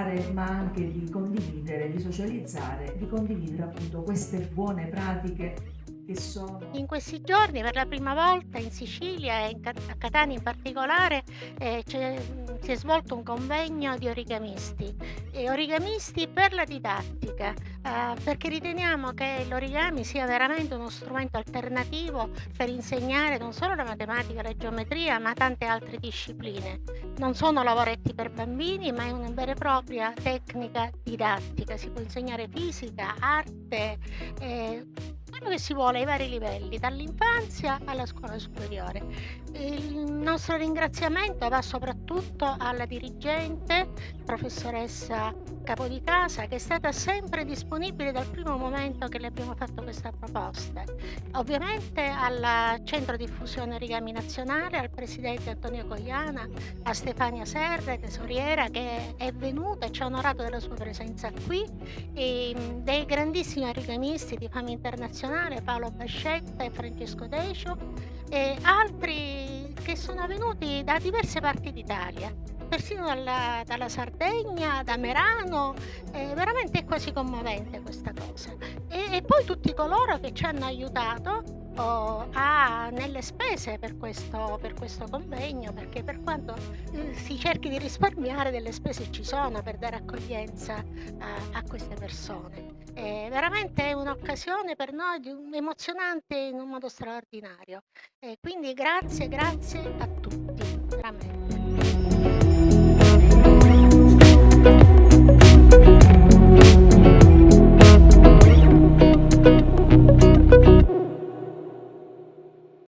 parlare, ma anche di condividere, di socializzare, di condividere appunto queste buone pratiche che sono. In questi giorni per la prima volta in Sicilia e a Catania in particolare si è svolto un convegno di origamisti per la didattica, perché riteniamo che l'origami sia veramente uno strumento alternativo per insegnare non solo la matematica e la geometria, ma tante altre discipline. Non sono lavoretti per bambini, ma è una vera e propria tecnica didattica. Si può insegnare fisica, arte, quello che si vuole ai vari livelli, dall'infanzia alla scuola superiore. Il nostro ringraziamento va soprattutto alla dirigente, professoressa Capodicasa, che è stata sempre disponibile dal primo momento che le abbiamo fatto questa proposta. Ovviamente al Centro Diffusione Origami Nazionale, al presidente Antonio Cogliana, a Stefania Serre, tesoriera, che è venuta e ci ha onorato della sua presenza qui, e dei grandissimi origamisti di fama internazionale, Paolo Bascetta e Francesco Decio, e altri che sono venuti da diverse parti d'Italia, persino dalla Sardegna, da Merano. Veramente è quasi commovente questa cosa. E poi tutti coloro che ci hanno aiutato nelle spese per questo convegno, perché per quanto si cerchi di risparmiare, delle spese ci sono per dare accoglienza a queste persone. Veramente è un'occasione per noi emozionante in un modo straordinario. Quindi grazie a tutti.